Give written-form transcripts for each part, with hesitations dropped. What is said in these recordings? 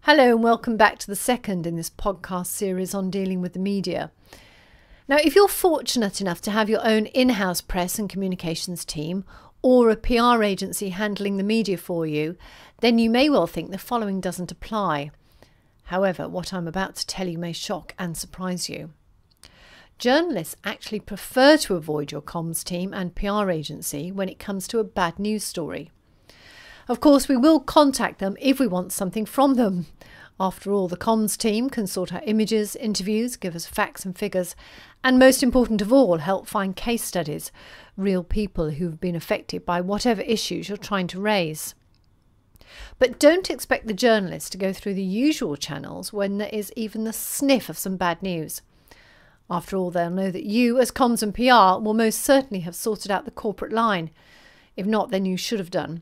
Hello and welcome back to the second in this podcast series on dealing with the media. Now, if you're fortunate enough to have your own in-house press and communications team or a PR agency handling the media for you, then you may well think the following doesn't apply. However, what I'm about to tell you may shock and surprise you. Journalists actually prefer to avoid your comms team and PR agency when it comes to a bad news story. Of course, we will contact them if we want something from them. After all, the comms team can sort out images, interviews, give us facts and figures, and most important of all, help find case studies, real people who've been affected by whatever issues you're trying to raise. But don't expect the journalists to go through the usual channels when there is even the sniff of some bad news. After all, they'll know that you, as comms and PR, will most certainly have sorted out the corporate line. If not, then you should have done.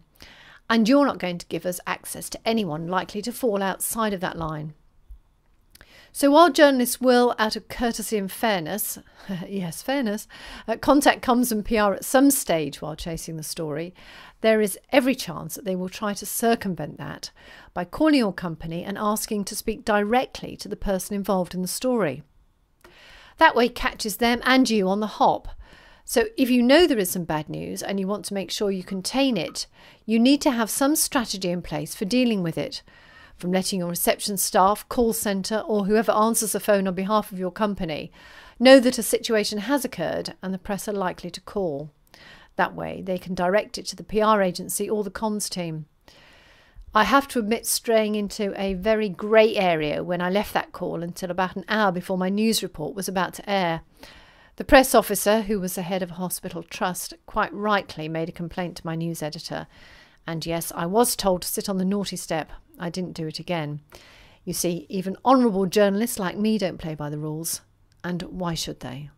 And you're not going to give us access to anyone likely to fall outside of that line. So while journalists will, out of courtesy and fairness, yes, fairness, contact comms and PR at some stage while chasing the story, there is every chance that they will try to circumvent that by calling your company and asking to speak directly to the person involved in the story. That way catches them and you on the hop. So if you know there is some bad news and you want to make sure you contain it, you need to have some strategy in place for dealing with it. From letting your reception staff, call centre or whoever answers the phone on behalf of your company know that a situation has occurred and the press are likely to call. That way they can direct it to the PR agency or the comms team. I have to admit straying into a very grey area when I left that call until about an hour before my news report was about to air. The press officer, who was the head of a hospital trust, quite rightly made a complaint to my news editor. And yes, I was told to sit on the naughty step. I didn't do it again. You see, even honourable journalists like me don't play by the rules. And why should they?